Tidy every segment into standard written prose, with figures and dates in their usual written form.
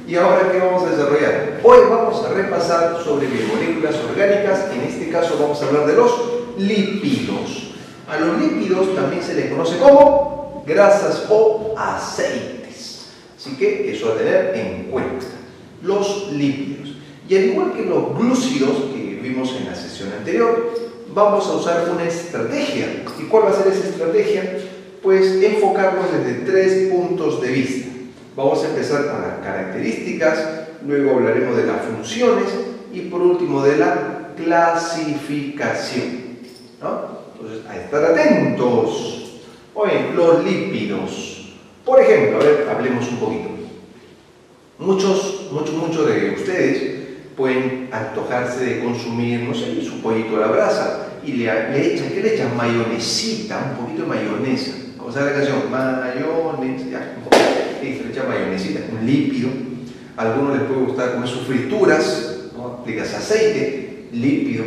¿Y ahora qué vamos a desarrollar? Hoy vamos a repasar sobre biomoléculas orgánicas. En este caso vamos a hablar de los lípidos. A los lípidos también se les conoce como grasas o aceites. Así que eso a tener en cuenta. Los lípidos. Y al igual que los glúcidos que vimos en la sesión anterior, vamos a usar una estrategia. ¿Y cuál va a ser esa estrategia? Pues enfocarnos desde 3 puntos de vista. Vamos a empezar con las características, luego hablaremos de las funciones y por último de la clasificación, ¿no? Entonces, a estar atentos. Oye, los lípidos. Por ejemplo, a ver, hablemos un poquito. Muchos de ustedes pueden antojarse de consumir, no sé, su pollito a la brasa y le echan mayonesita, un poquito de mayonesa. ¿Cómo sabe la canción? Mayonesa, ya, le echan mayonesita, un lípido. A algunos les puede gustar comer sus frituras, ¿no? Aplicas aceite, lípido.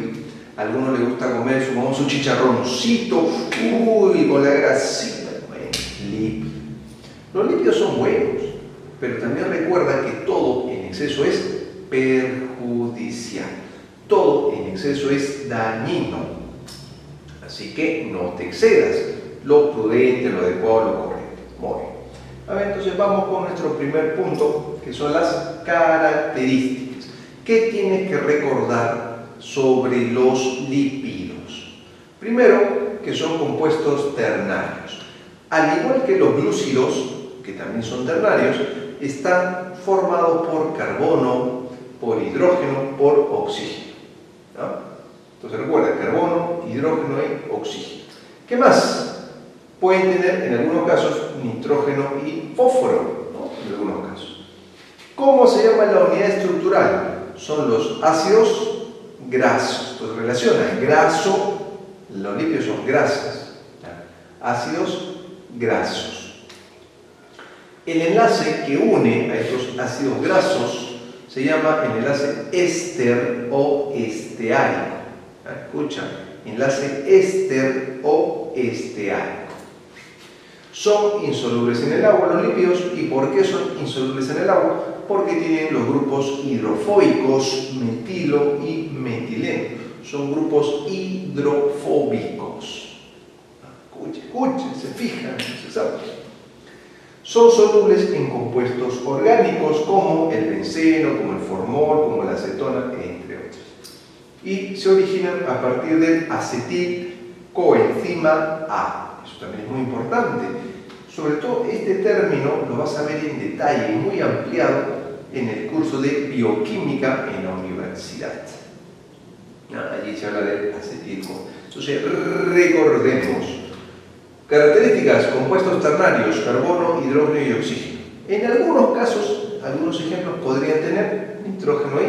A algunos les gusta comer su chicharroncito, con la grasita, bueno, lípido. Los lípidos son buenos, pero también recuerda que todo en exceso es perjudicial. Todo en exceso es dañino. Así que no te excedas. Lo prudente, lo adecuado, lo correcto. Muy bien. A ver, entonces vamos con nuestro primer punto, que son las características. ¿Qué tienes que recordar sobre los lípidos? Primero, que son compuestos ternarios. Al igual que los glúcidos, que también son ternarios, están formados por carbono, por hidrógeno, por oxígeno, ¿no? Entonces recuerda, carbono, hidrógeno y oxígeno. ¿Qué más? Pueden tener en algunos casos nitrógeno y fósforo, ¿no? En algunos casos. ¿Cómo se llama la unidad estructural? Son los ácidos grasos. Entonces relaciona graso, los lípidos son grasas, ¿no? Ácidos grasos. El enlace que une a estos ácidos grasos se llama el enlace éster o esteárico. Escucha, enlace éster o esteárico. Son insolubles en el agua los lípidos. ¿Y por qué son insolubles en el agua? Porque tienen los grupos hidrofóbicos metilo y metileno. Son grupos hidrofóbicos. Escuchen, se fijan, se saben. Son solubles en compuestos orgánicos como el benceno, como el formol, como la acetona, entre otros. Y se originan a partir del acetilcoenzima A. Eso también es muy importante. Sobre todo este término lo vas a ver en detalle, muy ampliado, en el curso de bioquímica en la universidad. Allí se habla del acetilcoenzima. Entonces, recordemos. Características: compuestos ternarios, carbono, hidrógeno y oxígeno. En algunos casos, algunos ejemplos podrían tener nitrógeno y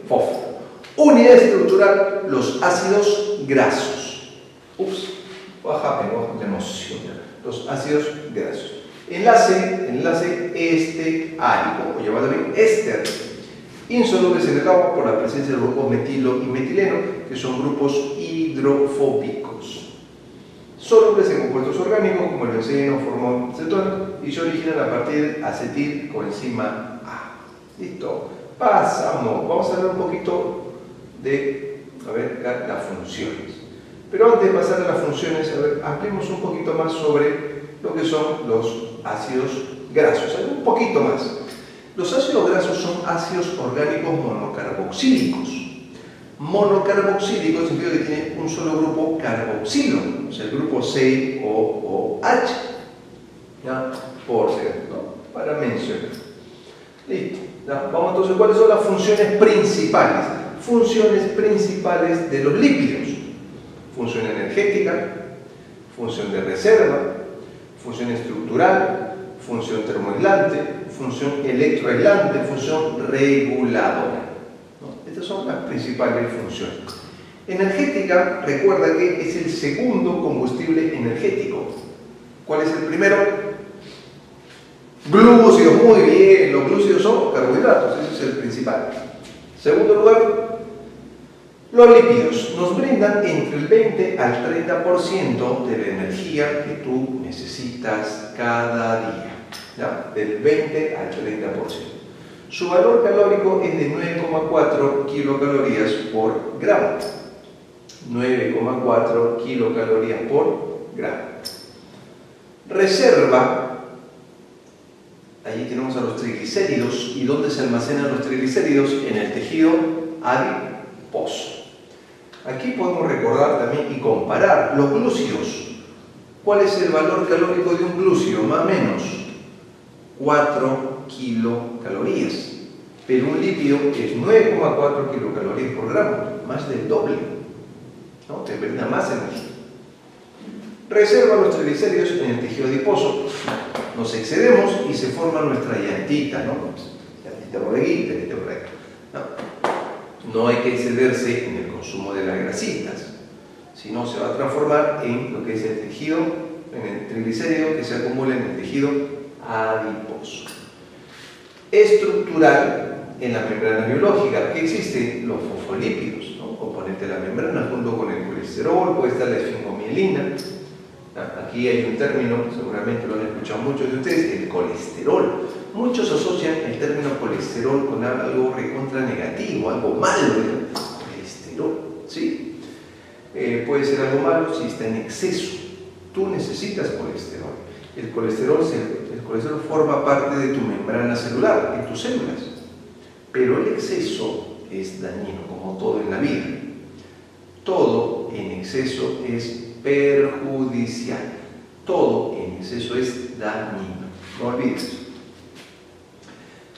fósforo. Unidad estructural: los ácidos grasos. Baja de emoción. Los ácidos grasos. Enlace esteárico, o llamado bien éster. Insolubles en el agua por la presencia de los grupos metilo y metileno, que son grupos hidrofóbicos. Solubles en compuestos orgánicos como el benceno, formol, acetona, y se originan a partir del acetilcoenzima A. Listo. Pasamos. Vamos a hablar un poquito de las funciones. Pero antes de pasar a las funciones, ampliemos un poquito más sobre lo que son los ácidos grasos. Un poquito más. Los ácidos grasos son ácidos orgánicos monocarboxílicos. Monocarboxílico significa que tiene un solo grupo carboxilo, o sea, el grupo COOH, ¿ya? Por ser, ¿no? Para mencionar. Listo. ¿Ya? Vamos entonces, ¿cuáles son las funciones principales? Funciones principales de los lípidos: función energética, función de reserva, función estructural, función termoaislante, función electroaislante, función reguladora. Estas son las principales funciones. Energética, recuerda que es el segundo combustible energético. ¿Cuál es el primero? Glúcidos, muy bien, los glúcidos son carbohidratos, ese es el principal. Segundo lugar, los lípidos nos brindan entre el 20 al 30% de la energía que tú necesitas cada día, ¿ya? Del 20 al 30%. Su valor calórico es de 9,4 kilocalorías por gramo. 9,4 kilocalorías por gramo. Reserva, allí tenemos a los triglicéridos. ¿Y dónde se almacenan los triglicéridos? En el tejido adiposo. Aquí podemos recordar también y comparar los glúcidos. ¿Cuál es el valor calórico de un glúcido? Más o menos 4 kilocalorías. Pero un lípido es 9,4 kilocalorías por gramo, más del doble. ¿No? Te brinda más energía. Reserva los triglicéridos en el tejido adiposo. Nos excedemos y se forma nuestra llantita, ¿no? Llantita por aquí, llantita por aquí. No hay que excederse en el consumo de las grasitas, sino se va a transformar en lo que es el tejido, en el triglicérido que se acumula en el tejido adiposo. Estructural en la membrana biológica, ¿qué existe? Los fosfolípidos, ¿no? Componente de la membrana junto con el colesterol, puede estar la esfingomielina. Aquí hay un término, seguramente lo han escuchado muchos de ustedes, el colesterol. Muchos asocian el término colesterol con algo recontra negativo, algo malo. Colesterol, ¿sí? Puede ser algo malo si está en exceso. Tú necesitas colesterol. El colesterol forma parte de tu membrana celular, de tus células. Pero el exceso es dañino, como todo en la vida. Todo en exceso es perjudicial. Todo en exceso es dañino. No olvides.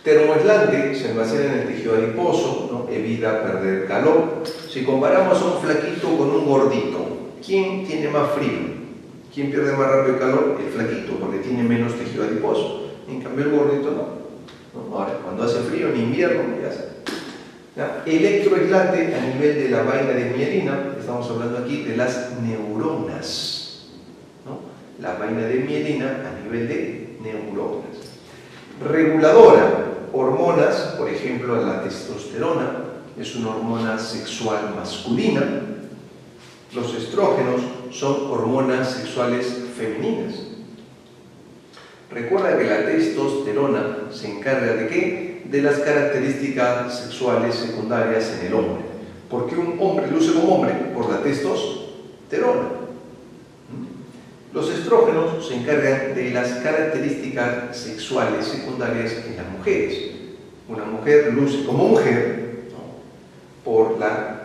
Termoaislante se almacena en el tejido adiposo, ¿no? Evita perder calor. Si comparamos a un flaquito con un gordito, ¿quién tiene más frío? ¿Quién pierde más rápido calor? El flaquito, porque tiene menos tejido adiposo. En cambio el gordito no. Ahora, cuando hace frío en invierno, ya sabe. Electroaislante a nivel de la vaina de mielina, estamos hablando aquí de las neuronas, ¿no? La vaina de mielina a nivel de neuronas. Reguladora, hormonas, por ejemplo la testosterona, es una hormona sexual masculina. Los estrógenos son hormonas sexuales femeninas. Recuerda que la testosterona se encarga de ¿qué? De las características sexuales secundarias en el hombre. ¿Por qué un hombre luce como hombre? Por la testosterona. Los estrógenos se encargan de las características sexuales secundarias en las mujeres. Una mujer luce como mujer, ¿no? Por la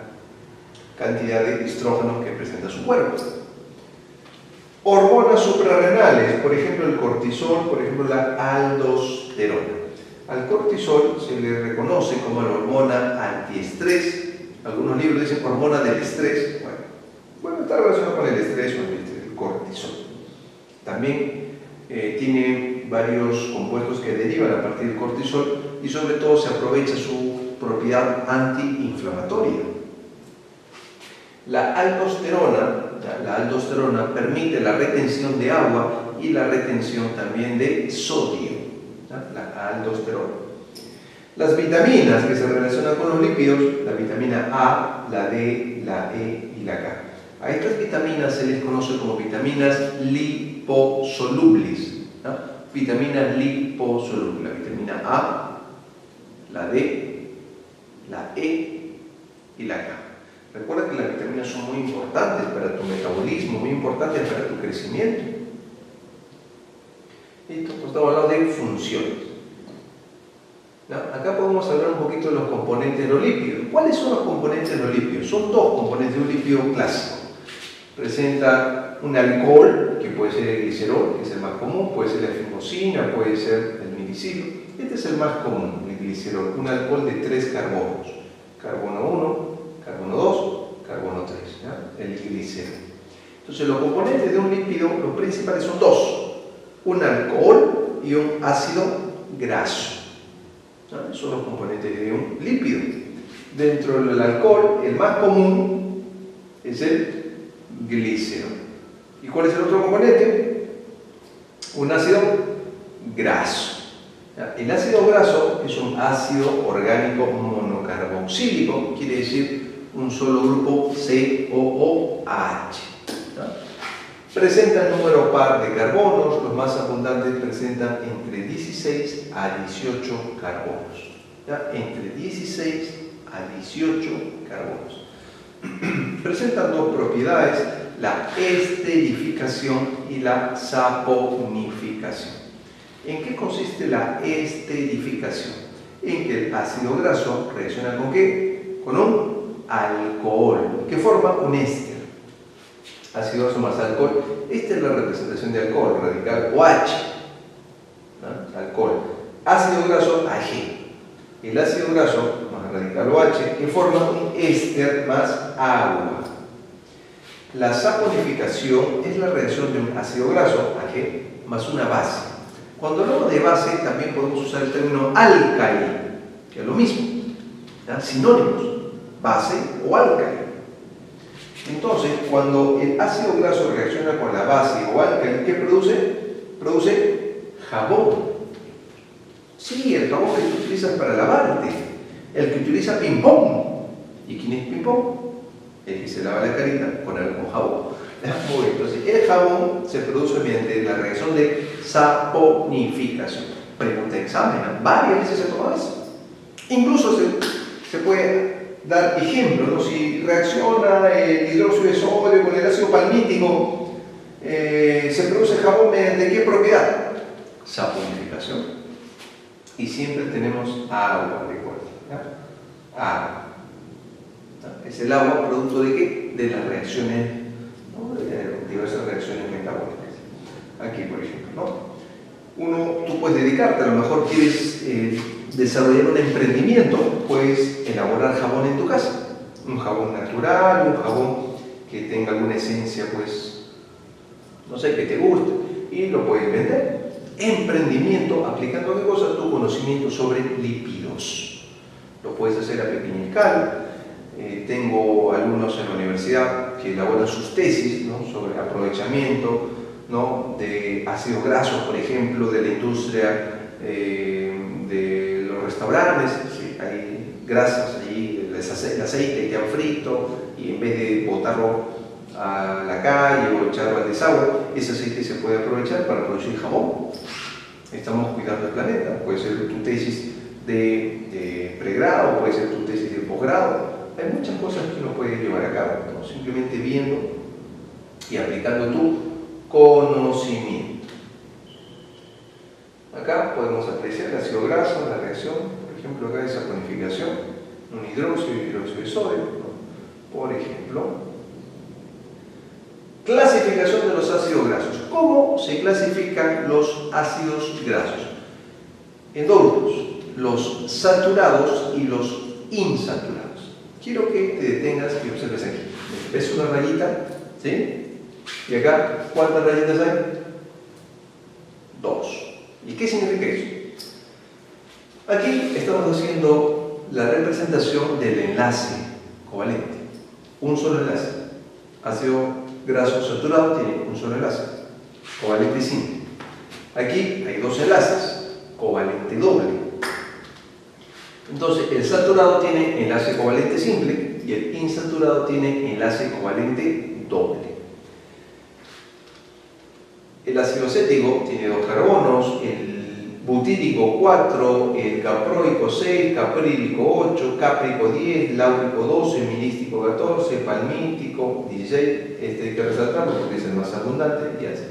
cantidad de estrógenos que presenta su cuerpo. Hormonas suprarrenales, por ejemplo el cortisol, por ejemplo la aldosterona. Al cortisol se le reconoce como la hormona antiestrés. Algunos libros dicen hormona del estrés. Bueno, está relacionado con el estrés o el cortisol. También tiene varios compuestos que derivan a partir del cortisol y sobre todo se aprovecha su propiedad antiinflamatoria. La aldosterona permite la retención de agua y la retención también de sodio. La aldosterona. Las vitaminas que se relacionan con los lípidos, la vitamina A, la D, la E y la K. A estas vitaminas se les conoce como vitaminas liposolubles. ¿No? Vitaminas liposolubles. La vitamina A, la D, la E y la K. Recuerda que las vitaminas son muy importantes para tu metabolismo, muy importantes para tu crecimiento. Listo, pues estamos hablando de funciones. ¿No? Acá podemos hablar un poquito de los componentes de los lípidos. ¿Cuáles son los componentes de los lípidos? Son dos componentes de un lípido clásico. Presenta un alcohol, que puede ser el glicerol, que es el más común, puede ser la efimosina, puede ser el milicilo. Este es el más común, el glicerol, un alcohol de 3 carbonos. Carbono 1, carbono 2, carbono 3, ¿ya? El glicerol. Entonces los componentes de un lípido, los principales son dos, un alcohol y un ácido graso. ¿Ya? Son los componentes de un lípido. Dentro del alcohol, el más común es el glicerol. ¿Y cuál es el otro componente? Un ácido graso. ¿Ya? El ácido graso es un ácido orgánico monocarboxílico, quiere decir un solo grupo COOH. Presentan número par de carbonos, los más abundantes presentan entre 16 a 18 carbonos. ¿ya? Entre 16 a 18 carbonos. Presentan dos propiedades, la esterificación y la saponificación. ¿En qué consiste la esterificación? En que el ácido graso reacciona ¿con qué? Con un alcohol, que forma un éster. Ácido graso más alcohol. Esta es la representación de alcohol, radical OH. ¿No? Alcohol. Ácido graso Ag. El ácido graso más radical OH que forma un éster más agua. La saponificación es la reacción de un ácido graso Ag más una base. Cuando hablamos de base también podemos usar el término álcali, que es lo mismo, ¿ya? Sinónimos, base o álcali. Entonces, cuando el ácido graso reacciona con la base o álcali, ¿qué produce? Produce jabón. Sí, el jabón que tú utilizas para lavarte, el que utiliza ping-pong. ¿Y quién es ping-pong? El que se lava la carita con jabón. Entonces, el jabón se produce mediante la reacción de saponificación. Pregunta de examen, ¿no? Varias veces se toma eso. Incluso se puede dar ejemplos, ¿no? Si reacciona el hidróxido de sodio con el ácido palmítico, se produce jabón mediante ¿qué propiedad? Saponificación. Y siempre tenemos agua, recuerda. Agua. Es el agua producto de ¿qué? De las reacciones, ¿no? De diversas reacciones metabólicas. Aquí, por ejemplo, ¿no? Tú puedes dedicarte, a lo mejor quieres desarrollar un emprendimiento, puedes elaborar jabón en tu casa. Un jabón natural, un jabón que tenga alguna esencia, pues, no sé, que te guste, y lo puedes vender. Emprendimiento, aplicando qué cosa, tu conocimiento sobre lípidos. Lo puedes hacer a pequeña escala. Tengo alumnos en la universidad que elaboran sus tesis, ¿no? Sobre aprovechamiento, ¿no? De ácidos grasos, por ejemplo, de la industria de los restaurantes. ¿Sí? Hay grasas allí, el aceite que han frito, y en vez de botarlo a la calle o echarlo al desagüe, ese aceite se puede aprovechar para producir jabón. Estamos cuidando el planeta. Puede ser tu tesis de pregrado, puede ser tu tesis de posgrado. Hay muchas cosas que uno puede llevar a cabo, ¿no? Simplemente viendo y aplicando tu conocimiento. Acá podemos apreciar el ácido graso, la reacción, por ejemplo, acá de saponificación, un hidróxido y hidróxido de sodio, ¿no? Por ejemplo. Clasificación de los ácidos grasos. ¿Cómo se clasifican los ácidos grasos? En dos grupos, los saturados y los insaturados. Quiero que te detengas y observes aquí. ¿Ves una rayita? ¿Sí? ¿Y acá cuántas rayitas hay? 2. ¿Y qué significa eso? Aquí estamos haciendo la representación del enlace covalente. Un solo enlace. Ácido graso saturado tiene un solo enlace, covalente simple. Aquí hay 2 enlaces, covalente doble. Entonces, el saturado tiene enlace covalente simple y el insaturado tiene enlace covalente doble. El ácido acético tiene 2 carbonos, el butírico 4, el caproico 6, caprílico 8, cáprico 10, láurico 12, milístico 14, palmítico 16. Este hay que resaltarlo porque es el más abundante y así.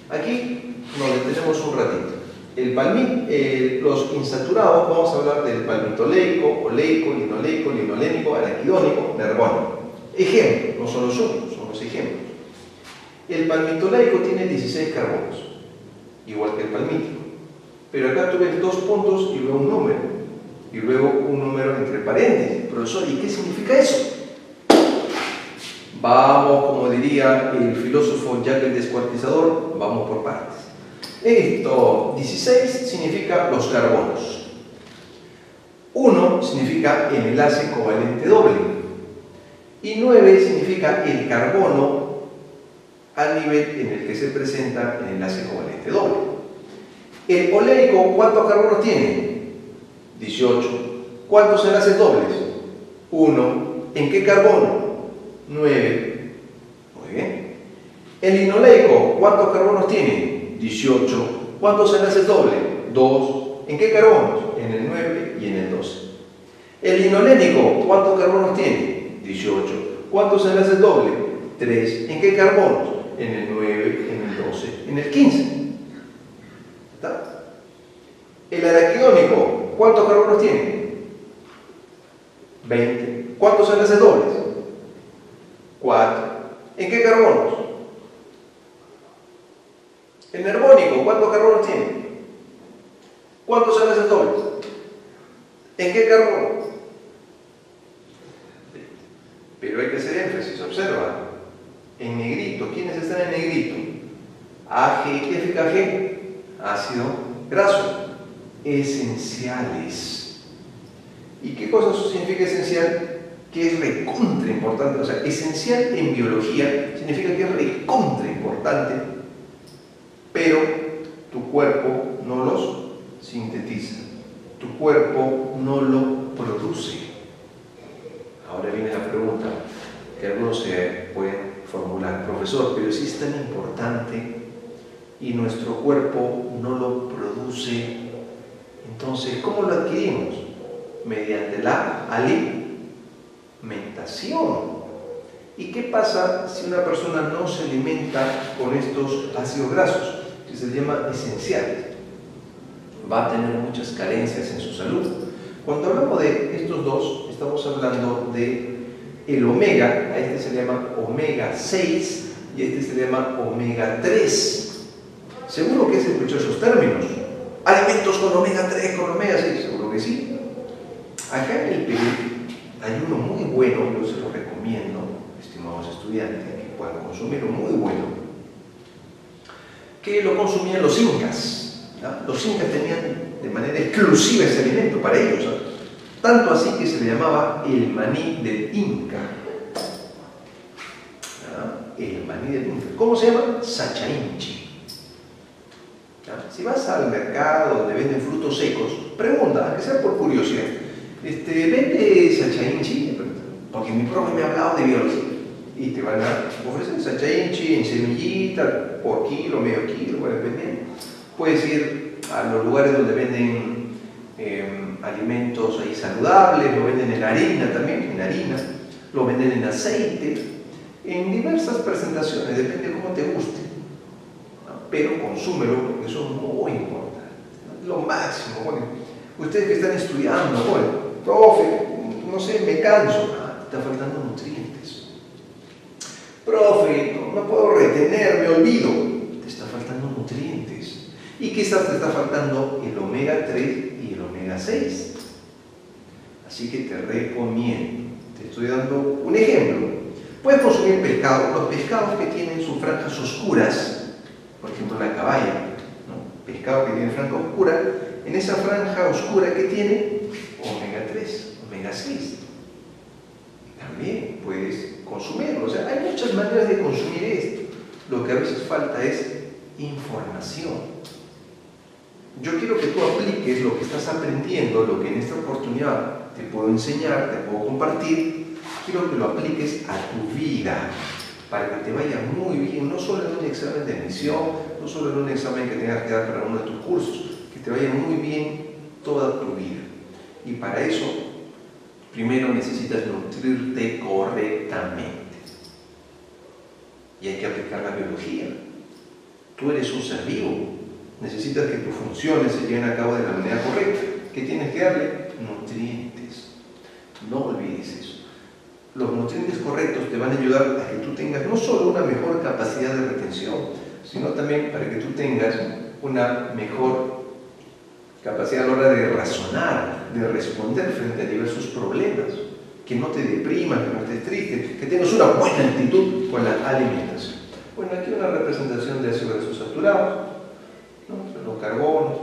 Aquí nos detenemos un ratito. Los insaturados, vamos a hablar del palmitoleico, oleico, linoleico, linolénico, araquidónico, nervónico. Ejemplos, no son los únicos, son los ejemplos. El palmitoleico tiene 16 carbonos, igual que el palmítico. Pero acá tú ves 2 puntos y luego un número. Y luego un número entre paréntesis. Profesor, ¿y qué significa eso? Vamos, como diría el filósofo Jack el Descuartizador, vamos por partes. Esto, 16 significa los carbonos. 1 significa el enlace covalente doble. Y 9 significa el carbono al nivel en el que se presenta el enlace covalente doble. El oleico, ¿cuántos carbonos tiene? 18. ¿Cuántos enlaces dobles? 1. ¿En qué carbono? 9. Muy bien. El linoleico, ¿cuántos carbonos tiene? 18. ¿Cuántos enlaces dobles? 2. ¿En qué carbonos? En el 9 y en el 12. El linolénico, ¿cuántos carbonos tiene? 18. ¿Cuántos enlaces dobles? 3. ¿En qué carbonos? En el 9, en el 12, en el 15. ¿Está? El araquidónico, ¿cuántos carbonos tiene? 20. ¿Cuántos enlaces dobles? 4. ¿En qué carbonos? El nerbónico, ¿cuántos carbonos tiene? ¿Cuántos enlaces dobles? ¿En qué carbono? Pero hay que hacer énfasis, observa. En negrito, ¿quiénes están en negrito? AG, ¿qué significa G? Ácido graso. Esenciales. ¿Y qué cosa significa esencial? Que es recontra importante. O sea, esencial en biología significa que es recontra importante, pero tu cuerpo no los sintetiza. Tu cuerpo no lo produce. Ahora viene la pregunta que algunos se pueden formular. Profesor, pero si es tan importante y nuestro cuerpo no lo produce, entonces, ¿cómo lo adquirimos? Mediante la alimentación. ¿Y qué pasa si una persona no se alimenta con estos ácidos grasos, que se llama esenciales? Va a tener muchas carencias en su salud. Cuando hablamos de estos dos, estamos hablando de el omega, a este se le llama omega 6 y a este se le llama omega 3. Seguro que has escuchado esos términos. Alimentos con omega 3, con omega 6, seguro que sí. Acá en el Perú hay uno muy bueno, yo se lo recomiendo, estimados estudiantes, que puedan consumirlo, muy bueno, que lo consumían los incas, ¿no? Los incas tenían de manera exclusiva ese alimento para ellos, ¿no? Tanto así que se le llamaba el maní del Inca. ¿No? El maní del Inca. ¿Cómo se llama? Sachainchi. ¿No? Si vas al mercado donde venden frutos secos, pregunta, aunque sea por curiosidad, ¿vende sachainchi? Porque mi profe me ha hablado de biología. Y te van a ofrecer sachainchi en semillita, por kilo, medio kilo, bueno, dependiendo. Puedes ir a los lugares donde venden alimentos ahí saludables, lo venden en harina también, lo venden en aceite, en diversas presentaciones, depende de cómo te guste, ¿no? Pero consúmelo porque eso es muy importante, ¿no? Lo máximo. Bueno, ustedes que están estudiando, bueno, profe, no sé, me canso, te está faltando nutrientes. Profe, no puedo retener, me olvido, te está faltando nutrientes. Y quizás te está faltando el omega 3 y el omega 6. Así que te recomiendo, te estoy dando un ejemplo. Puedes consumir pescado, los pescados que tienen sus franjas oscuras, por ejemplo la caballa, ¿no? Pescado que tiene franja oscura, en esa franja oscura que tiene omega 3, omega 6. También puedes consumirlo. O sea, hay muchas maneras de consumir esto. Lo que a veces falta es información. Yo quiero que tú apliques lo que estás aprendiendo, lo que en esta oportunidad te puedo enseñar, te puedo compartir. Quiero que lo apliques a tu vida, para que te vaya muy bien, no solo en un examen de admisión, no solo en un examen que tengas que dar para uno de tus cursos, que te vaya muy bien toda tu vida. Y para eso, primero necesitas nutrirte correctamente. Y hay que aplicar la biología. Tú eres un ser vivo. Necesitas que tus funciones se lleven a cabo de la manera correcta. ¿Qué tienes que darle? Nutrientes. No olvides eso. Los nutrientes correctos te van a ayudar a que tú tengas no solo una mejor capacidad de retención, sino también para que tú tengas una mejor capacidad a la hora de razonar, de responder frente a diversos problemas. Que no te deprimas, que no estés triste, que tengas una buena actitud con la alimentación. Bueno, aquí una representación de ácidos grasos saturados, ¿no? Los carbonos.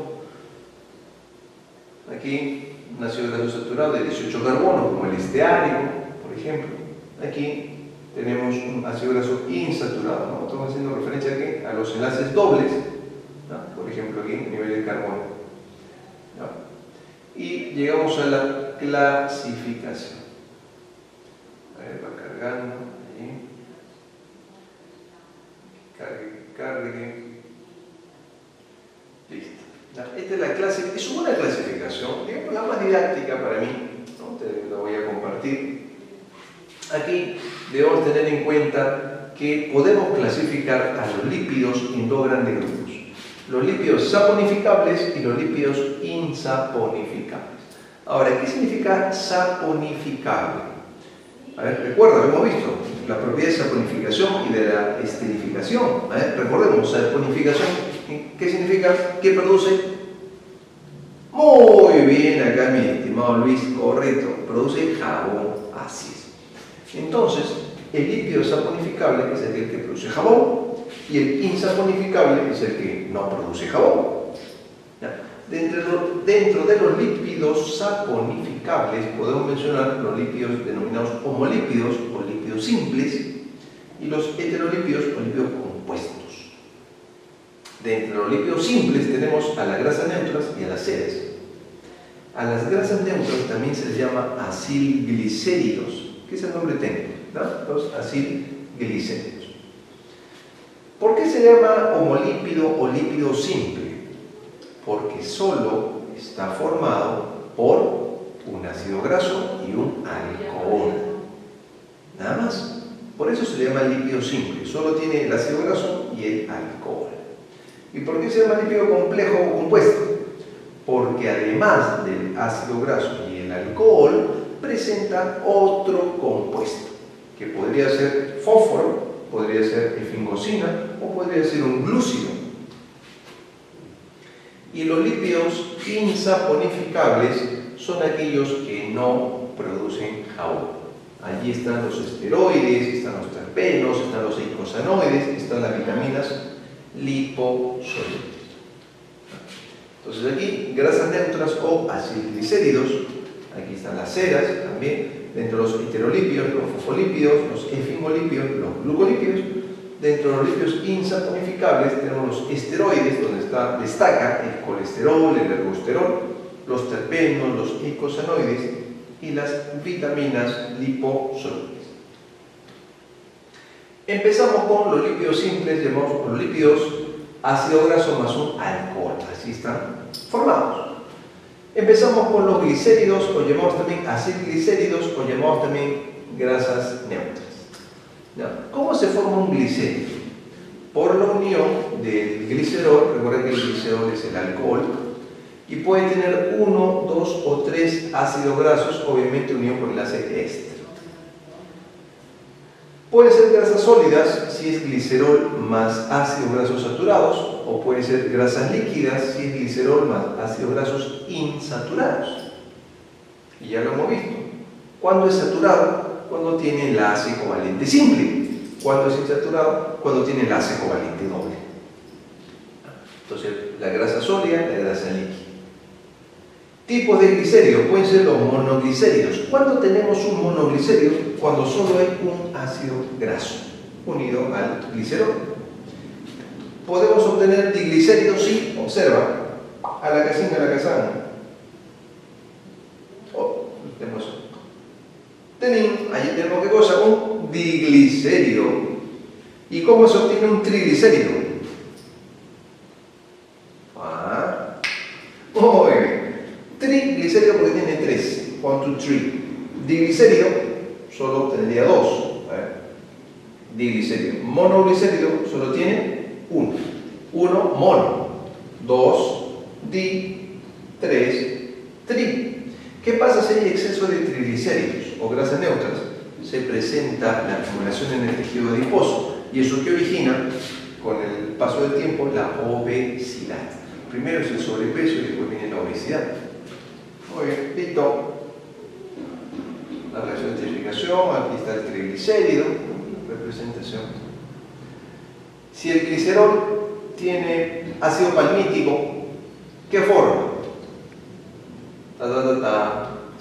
Aquí un ácido graso saturado de 18 carbonos, como el esteárico, por ejemplo. Aquí tenemos un ácido graso insaturado, ¿no? Estamos haciendo referencia aquí a los enlaces dobles, ¿no? Por ejemplo, aquí a nivel de carbono, ¿no? Y llegamos a la clasificación. A ver, va cargando allí. Cargue. Listo. esta es la clase, es una clasificación, digamos, la más didáctica para mí, ¿no? Te la voy a compartir. Aquí debemos tener en cuenta que podemos clasificar a los lípidos en dos grandes grupos: los lípidos saponificables y los lípidos insaponificables. Ahora, ¿qué significa saponificable? A ver, recuerda, lo hemos visto, la propiedad de saponificación y de la esterificación. Recordemos, saponificación, ¿qué significa? ¿Qué produce? Muy bien, acá mi estimado Luis, correcto, produce jabón, así es. Entonces, el lípido saponificable es el que produce jabón y el insaponificable es el que no produce jabón. Dentro de los lípidos saponificables podemos mencionar los lípidos denominados homolípidos o lípidos simples y los heterolípidos o lípidos compuestos. Dentro de los lípidos simples tenemos a las grasas neutras y a las sedas. A las grasas neutras también se les llama acilglicéridos, que es el nombre técnico, ¿no? Los acilglicéridos. ¿Por qué se llama homolípido o lípido simple? Porque solo está formado por un ácido graso y un alcohol. Nada más. Por eso se le llama lípido simple. Solo tiene el ácido graso y el alcohol. ¿Y por qué se llama lípido complejo o compuesto? Porque además del ácido graso y el alcohol, presenta otro compuesto, que podría ser fósforo, podría ser efingosina o podría ser un glúcido. Y los lípidos insaponificables son aquellos que no producen jabón. Allí están los esteroides, están los terpenos, están los eicosanoides, están las vitaminas liposolubles. Entonces aquí, grasas neutras o acilglicéridos, aquí están las ceras también, dentro de los heterolípidos, los fosfolípidos, los efingolípidos, los glucolípidos. Dentro de los lípidos insaponificables tenemos los esteroides, donde destaca el colesterol, el ergosterol, los terpenos, los eicosanoides y las vitaminas liposolubles. Empezamos con los lípidos simples, llamados los lípidos ácido graso más un alcohol, así están formados. Empezamos con los glicéridos, o llamamos también acilglicéridos, o llamamos también grasas neutras. ¿Cómo se forma un glicérido? Por la unión del glicerol. Recuerden que el glicerol es el alcohol, y puede tener 1, 2 o 3 ácidos grasos, obviamente unido por enlace éster. Pueden ser grasas sólidas si es glicerol más ácidos grasos saturados, o pueden ser grasas líquidas si es glicerol más ácidos grasos insaturados. Y ya lo hemos visto. ¿Cuándo es saturado? Cuando tiene enlace covalente simple. ¿Cuándo es insaturado? Cuando tiene enlace covalente doble. Entonces, la grasa sólida, la grasa líquida. Tipos de glicéridos pueden ser los monoglicéridos. ¿Cuándo tenemos un monoglicérido? Cuando solo hay un ácido graso unido al glicerol. Podemos obtener diglicéridos si, observa, a la casina, a la casana. Allí tenemos ¿qué cosa? Un diglicérido. ¿Y cómo se obtiene un triglicérido? Muy bien. Triglicérido porque tiene 3. 1, 2, 3. Diglicérido solo tendría 2. Diglicérido. Monoglicérido solo tiene 1. 1 mono. 2 di. 3 tri. ¿Qué pasa si hay exceso de triglicéridos o grasas neutras? Se presenta la acumulación en el tejido adiposo, y eso que origina, con el paso del tiempo, la obesidad. Primero es el sobrepeso y después viene la obesidad. Muy bien, listo. La reacción de esterificación, aquí está el triglicérido, representación. Si el glicerol tiene ácido palmítico, ¿qué forma?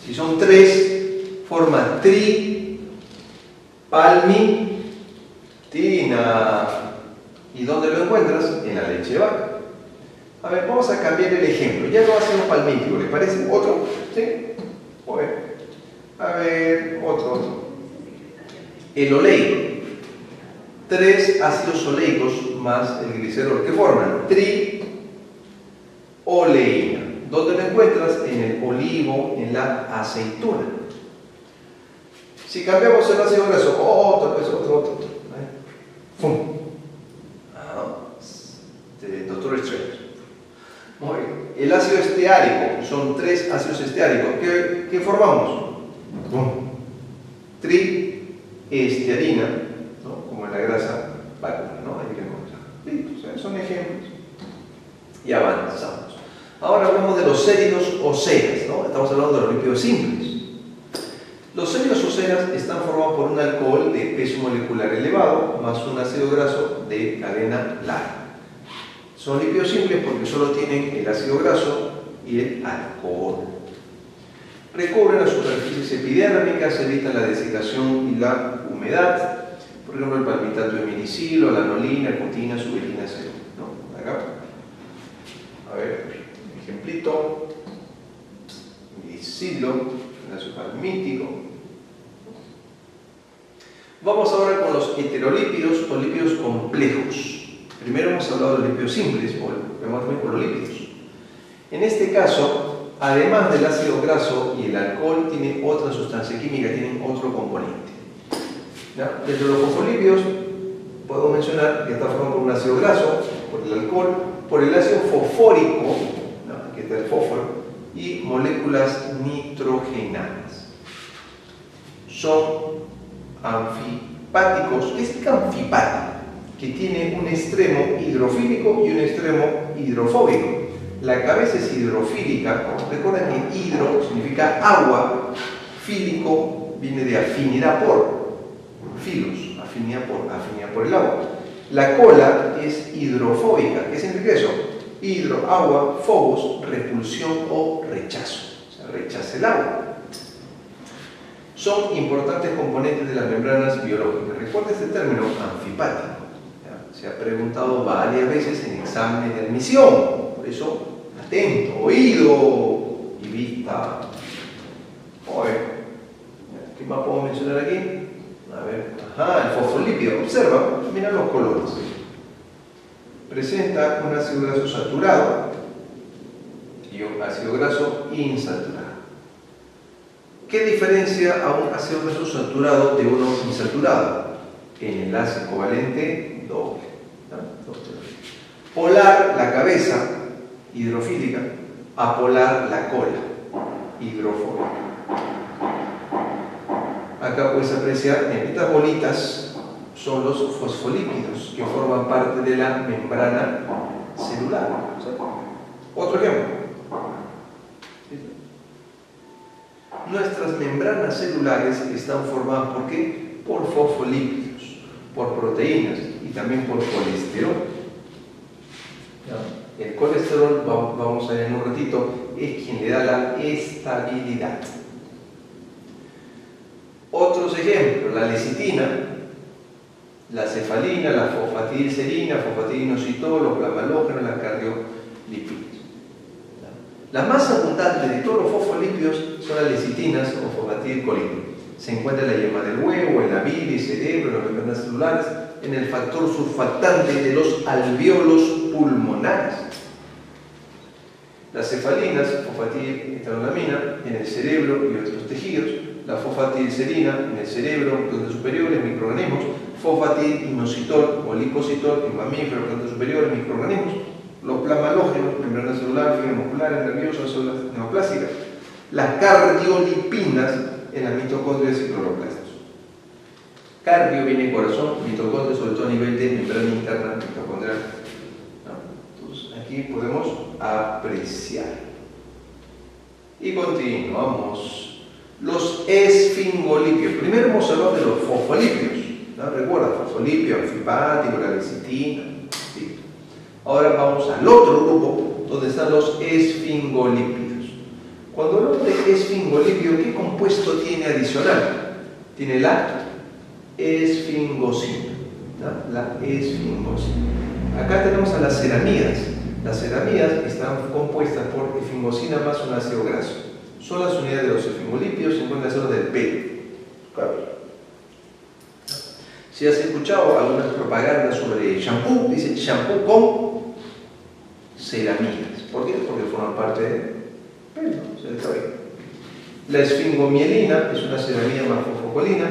Si son 3, forma tripalmitina. ¿Y dónde lo encuentras? En la leche de vaca. A ver, vamos a cambiar el ejemplo. Ya no ácido palmítico, ¿les parece? ¿Otro? ¿Sí? Bueno. A ver, otro. El oleico. 3 ácidos oleicos más el glicerol. ¿Qué forman? oleína. ¿Dónde lo encuentras? En el olivo, en la aceituna. Si cambiamos el ácido graso, otra vez, otro. ¡Fum! Doctor Strange. Muy bien. El ácido esteárico, son 3 ácidos esteáricos. ¿Qué formamos? ¡Bum! Triestearina, ¿no? Como en la grasa vacuna, ¿no? Ahí lo encontramos. Son ejemplos. Y avanzamos. Ahora hablamos de los séridos o ceras, ¿no? Estamos hablando de los lípidos simples. Los séridos o ceras están formados por un alcohol de peso molecular elevado más un ácido graso de cadena larga. Son lípidos simples porque solo tienen el ácido graso y el alcohol. Recubren las superficies epidérmicas, evitan la deshidratación y la humedad. Por ejemplo, el palmitato de milicilo, la lanolina, cutina, subirina, etc. ¿No? Acá. A ver, ejemplito. Milicilo, el ácido palmítico. Vamos ahora con los heterolípidos o lípidos complejos. Primero hemos hablado de los lípidos simples, vamos también con los lípidos. En este caso, además del ácido graso y el alcohol, tiene otra sustancia química, tienen otro componente. ¿Ya? Dentro de los fosfolípidos, puedo mencionar que está formado por un ácido graso, por el alcohol, por el ácido fosfórico, ¿no? Que está el fósforo, y moléculas nitrogenadas. Son anfipáticos. ¿Qué es anfipático? Que tiene un extremo hidrofílico y un extremo hidrofóbico. La cabeza es hidrofílica. Recuerden que hidro significa agua, fílico viene de afinidad por, filos, afinidad por el agua. La cola es hidrofóbica. ¿Qué significa eso? Hidro, agua, phobos, repulsión o rechazo. O sea, rechaza el agua. Son importantes componentes de las membranas biológicas. Recuerda este término, anfipático. Se ha preguntado varias veces en exámenes de admisión. Por eso, atento, oído y vista. ¿Qué más puedo mencionar aquí? A ver, el fosfolípido. Observa, mira los colores. Presenta un ácido graso saturado y un ácido graso insaturado. ¿Qué diferencia a un ácido graso saturado de uno insaturado? En el enlace covalente doble. Polar la cabeza, hidrofílica, apolar la cola, hidrofóbica. Acá puedes apreciar en estas bolitas son los fosfolípidos que forman parte de la membrana celular. Otro ejemplo. Nuestras membranas celulares están formadas ¿por qué? Por fosfolípidos, por proteínas y también por colesterol. ¿Ya? El colesterol, vamos a ver en un ratito, es quien le da la estabilidad. Otros ejemplos, la lecitina, la cefalina, la fosfatidilcerina, fosfatidinoxitol, los plasmalógenos, la cardiolipídios. Las más abundantes de todos los fosfolípidos son las lecitinas o fosfatidilcolina. Se encuentra en la yema del huevo, en la bilis, cerebro, en las membranas celulares, en el factor surfactante de los alvéolos pulmonares. Las cefalinas, fosfatidilestanolamina, en el cerebro y otros tejidos. La fosfatidilcerina en el cerebro, plantas superiores, microorganismos. Fosfatidinoxitol o lipocitol en mamíferos, plantas superiores, microorganismos. Los plasmalógenos, membrana celular, fibras musculares, nerviosas, células neoplásicas. Las cardiolipinas en las mitocondrias y cloroplastos. Cardio viene corazón, mitocondrias sobre todo a nivel de membrana interna mitocondrial. Entonces aquí podemos apreciar. Y continuamos. Los esfingolípidos. Primero hemos hablado de los fosfolípidos. ¿No? Recuerda, fosfolípido, anfipático, la lecitina. ¿Sí? Ahora vamos al otro grupo, donde están los esfingolípidos. Cuando hablamos de esfingolípido, ¿qué compuesto tiene adicional? Tiene la esfingosina. ¿No? La esfingosina. Acá tenemos a las ceramidas. Las ceramidas están compuestas por esfingosina más un ácido graso. Son las unidades de los esfingolípidos, se encuentran en del pelo. Si has escuchado algunas propagandas sobre shampoo, dice shampoo con ceramidas. ¿Por qué? Porque forma parte de pelo, del cabello. La esfingomielina es una ceramida morfofocolina.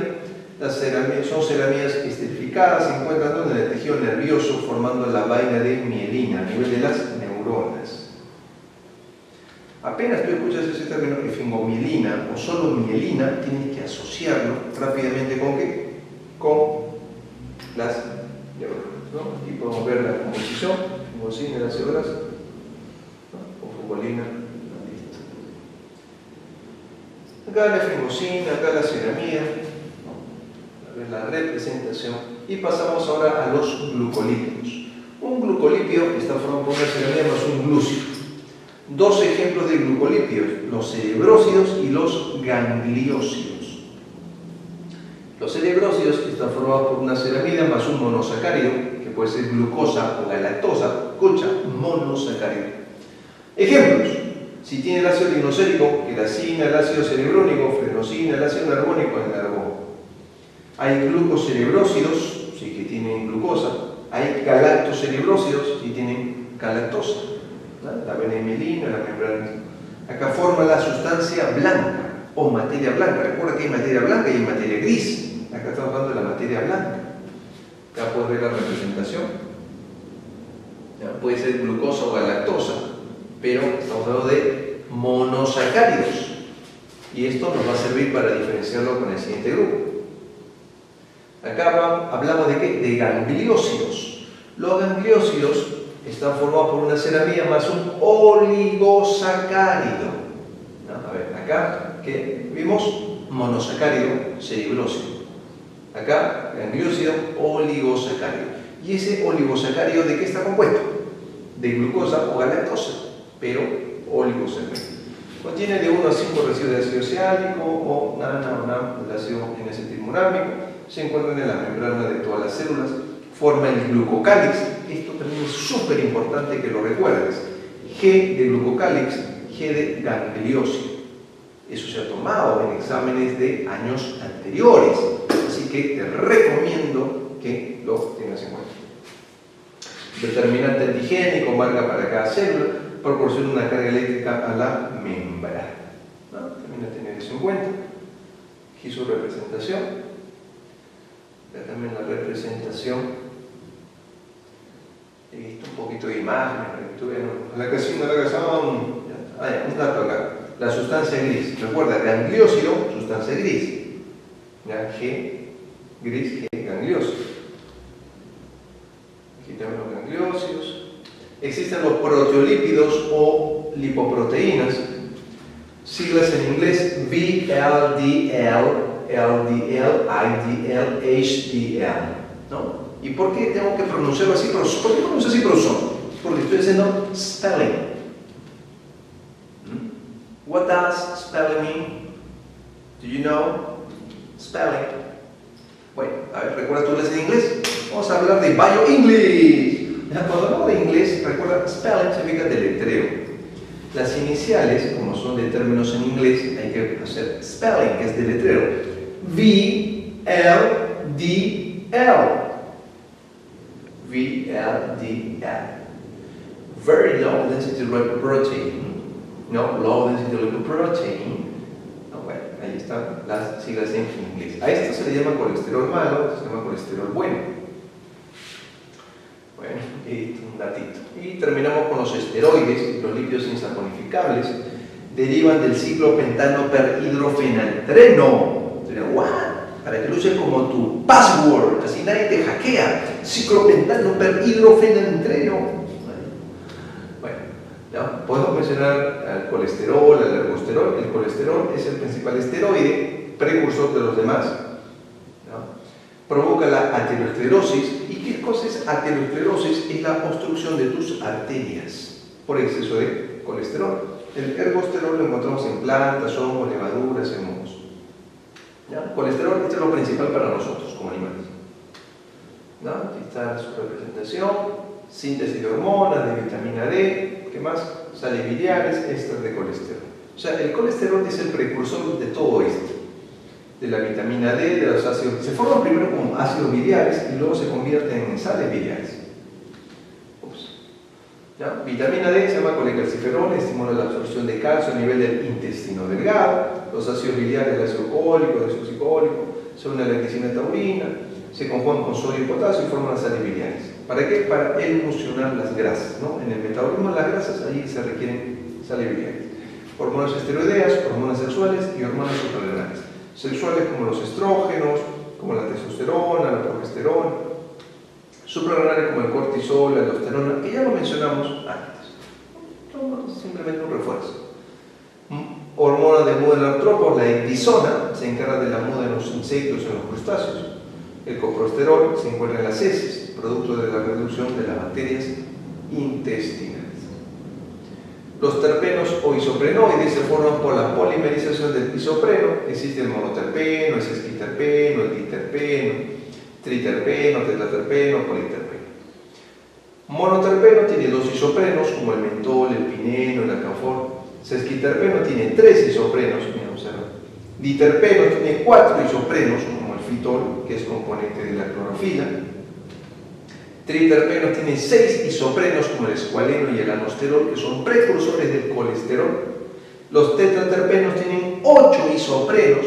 Las son ceramías esterificadas, se encuentran en el tejido nervioso formando la vaina de mielina a nivel de las neuronas. Apenas tú escuchas ese término esfingomielina o solo mielina, tienes que asociarlo rápidamente ¿con qué? Con las neuronas, ¿no? Aquí podemos ver la composición, esfingocina de las células, ¿no? Fofolina, listo. Acá la esfingocina, acá la ceramida, la representación, y pasamos ahora a los glucolípidos. Un glucolípido está formado por una ceramida más un glúcido. Dos ejemplos de glucolípidos, los cerebrósidos y los gangliósidos. Los cerebrósidos están formados por una ceramida más un monosacárido, que puede ser glucosa o galactosa, escucha, monosacárido. Ejemplos: si tiene el ácido linosérico, queracina, el ácido cerebrónico, frenosina, el ácido narbónico, el narbón. Hay glucocerebrósidos, si que tienen glucosa. Hay galactocerebrósidos, si tienen galactosa. La benemelina, la membrana. Acá forma la sustancia blanca o materia blanca. Recuerda que hay materia blanca y hay materia gris. Acá estamos hablando de la materia blanca. Acá puedes ver la representación. Puede ser glucosa o galactosa, pero estamos hablando de monosacáridos. Y esto nos va a servir para diferenciarlo con el siguiente grupo. Acá hablamos de ¿qué? De gangliósidos. Los gangliósidos están formados por una ceramida más un oligosacárido. ¿No? A ver, acá, ¿qué vimos? Monosacárido, cerebrósido. Acá, gangliósido, oligosacárido. ¿Y ese oligosacárido de qué está compuesto? De glucosa o galactosa, pero oligosacárido. Contiene de 1 a 5 residuos de ácido oxálico o de ácido N-acetilmurámico. Se encuentran en la membrana de todas las células. Forma el glucocálix. Esto también es súper importante que lo recuerdes. G de glucocálix, G de gangliósido. Eso se ha tomado en exámenes de años anteriores. Así que te recomiendo que lo tengas en cuenta. Determinante antigénico, marca para cada célula, proporciona una carga eléctrica a la membrana. ¿No? También a tener eso en cuenta. Aquí su representación. También la representación. He visto un poquito de imágenes, la casi una razón. Un dato acá. La sustancia gris. Recuerda, gangliósido, sustancia gris. ¿Ya? G, gris, G, gangliósido. Aquí también los gangliósidos. Existen los proteolípidos o lipoproteínas. Siglas en inglés VLDL. LDL, IDL, HDL, ¿no? ¿Y por qué tengo que pronunciarlo así? ¿Por qué pronuncio así prosón? Porque estoy haciendo spelling. What does spelling mean? Do you know? Spelling. Bueno, a ver, ¿recuerdas tu clase de inglés? Vamos a hablar de Bio-English. Cuando hablamos de inglés, recuerda, spelling significa deletreo. Las iniciales, como son de términos en inglés, hay que hacer spelling, que es deletreo. VLDL. VLDL. Very low density lipoprotein. No, low density lipoprotein. No, bueno, ahí están las siglas en inglés. A esto se le llama colesterol malo, a esto se llama colesterol bueno. Bueno, un datito. Y terminamos con los esteroides. Los lípidos insaponificables derivan del ciclopentano perhidrofenantreno. ¿What? Para que lo uses como tu password, así nadie te hackea. Ciclopentano perhidrofenantreno. Bueno, ¿no? Podemos mencionar al colesterol, al ergosterol. El colesterol es el principal esteroide, precursor de los demás. ¿No? Provoca la aterosclerosis. ¿Y qué cosa es aterosclerosis? Es la obstrucción de tus arterias por exceso de colesterol. El ergosterol lo encontramos en plantas, hongos, levaduras, en mohos. ¿Ya? Colesterol, esto es lo principal para nosotros como animales. ¿No? Aquí está su representación, síntesis de hormonas, de vitamina D, ¿qué más? Sales biliares, éster de colesterol. O sea, el colesterol es el precursor de todo esto. De la vitamina D, de los ácidos. Se forman primero como ácidos biliares y luego se convierten en sales biliares. Ups. ¿Ya? Vitamina D se llama colecalciferol, estimula la absorción de calcio a nivel del intestino delgado, los ácidos biliares, el ácido cólico, el ácido ciclólico, se une a la glicina taurina, se conjugan con sodio y potasio y forman las sales biliares. ¿Para qué? Para emulsionar las grasas, ¿no? En el metabolismo de las grasas, allí se requieren sales biliares. Hormonas esteroideas, hormonas sexuales y hormonas suprarrenales. Sexuales como los estrógenos, como la testosterona, la progesterona. Suprarrenales como el cortisol, la aldosterona, que ya lo mencionamos antes. Simplemente un refuerzo. Hormona de muda en artrópodos, la ecdisona, se encarga de la muda en los insectos y en los crustáceos. El coprosterol se encuentra en las heces, producto de la reducción de las bacterias intestinales. Los terpenos o isoprenoides se forman por la polimerización del isopreno. Existe el monoterpeno, el sesquiterpeno, el diterpeno, triterpeno, tetraterpeno, politerpeno. Monoterpeno tiene 2 isoprenos, como el mentol, el pineno, el alcanfor. Sesquiterpeno tiene 3 isoprenos, mira, observa. Diterpeno tiene 4 isoprenos, como el fitol, que es componente de la clorofila. Triterpeno tiene 6 isoprenos, como el escualeno y el anosterol, que son precursores del colesterol. Los tetraterpenos tienen 8 isoprenos,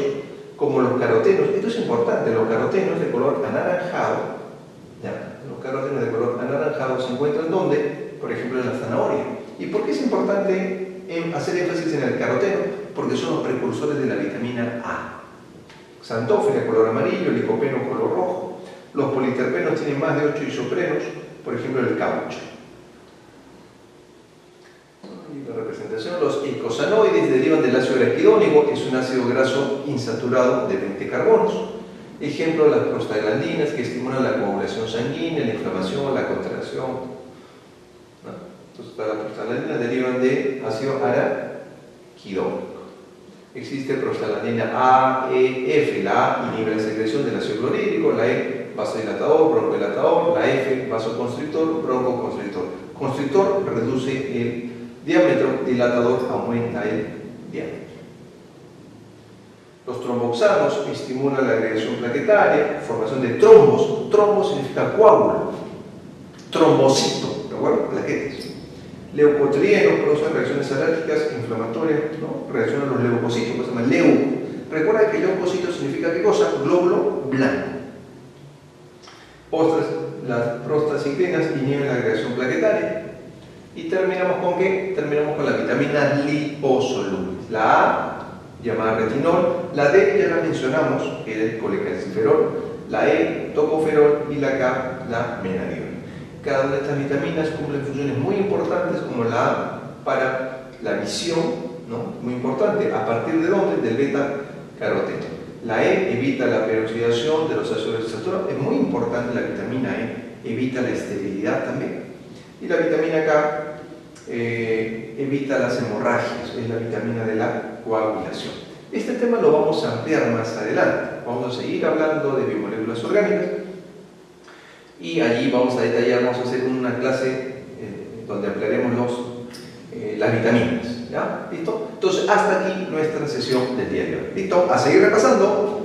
como los carotenos. Esto es importante, los carotenos de color anaranjado. ¿Ya? Los carotenos de color anaranjado se encuentran ¿dónde? Por ejemplo, en la zanahoria. ¿Y por qué es importante hacer énfasis en el caroteno? Porque son los precursores de la vitamina A. Xantófila, color amarillo, licopeno, color rojo. Los politerpenos tienen más de 8 isoprenos, por ejemplo el caucho. Y la representación, los eicosanoides derivan del ácido araquidónico, que es un ácido graso insaturado de 20 carbonos. Ejemplo, las prostaglandinas, que estimulan la coagulación sanguínea, la inflamación, la contracción. ¿No? Entonces, las prostaglandinas derivan de ácido araquidónico. Existe prostaglandina A, E, F. La A inhibe la secreción del ácido clorhídrico, la E, vasodilatador, broncodilatador, la F, vasoconstrictor, broncoconstrictor. Constrictor reduce el diámetro, dilatador aumenta el diámetro. Los tromboxanos estimulan la agregación plaquetaria, formación de trombos. Trombo significa coágulo. Trombocito, ¿de acuerdo? Plaquetas. Leucotrienos producen reacciones alérgicas, inflamatorias, ¿no? Reaccionan los leucocitos, que se llama leuco. Recuerda que leucocito significa ¿qué cosa? Glóbulo blanco. Las prostaciclinas inhiben la agregación plaquetaria. Y terminamos con ¿qué? Terminamos con la vitamina liposolubles. La A, llamada retinol, la D ya la mencionamos, que es el colecalciferol, la E, tocoferol y la K, la menadiol. Cada una de estas vitaminas cumple funciones muy importantes, como la A para la visión, ¿no? Muy importante. ¿A partir de dónde? Del beta-caroteno. La E evita la peroxidación de los ácidos insaturados. Es muy importante la vitamina E, evita la esterilidad también. Y la vitamina K evita las hemorragias, es la vitamina de la coagulación. Este tema lo vamos a ampliar más adelante. Vamos a seguir hablando de biomoléculas orgánicas y allí vamos a detallar, vamos a hacer una clase donde ampliaremos las vitaminas. ¿Ya? ¿Listo? Entonces, hasta aquí nuestra sesión del día de hoy. ¿Listo? A seguir repasando.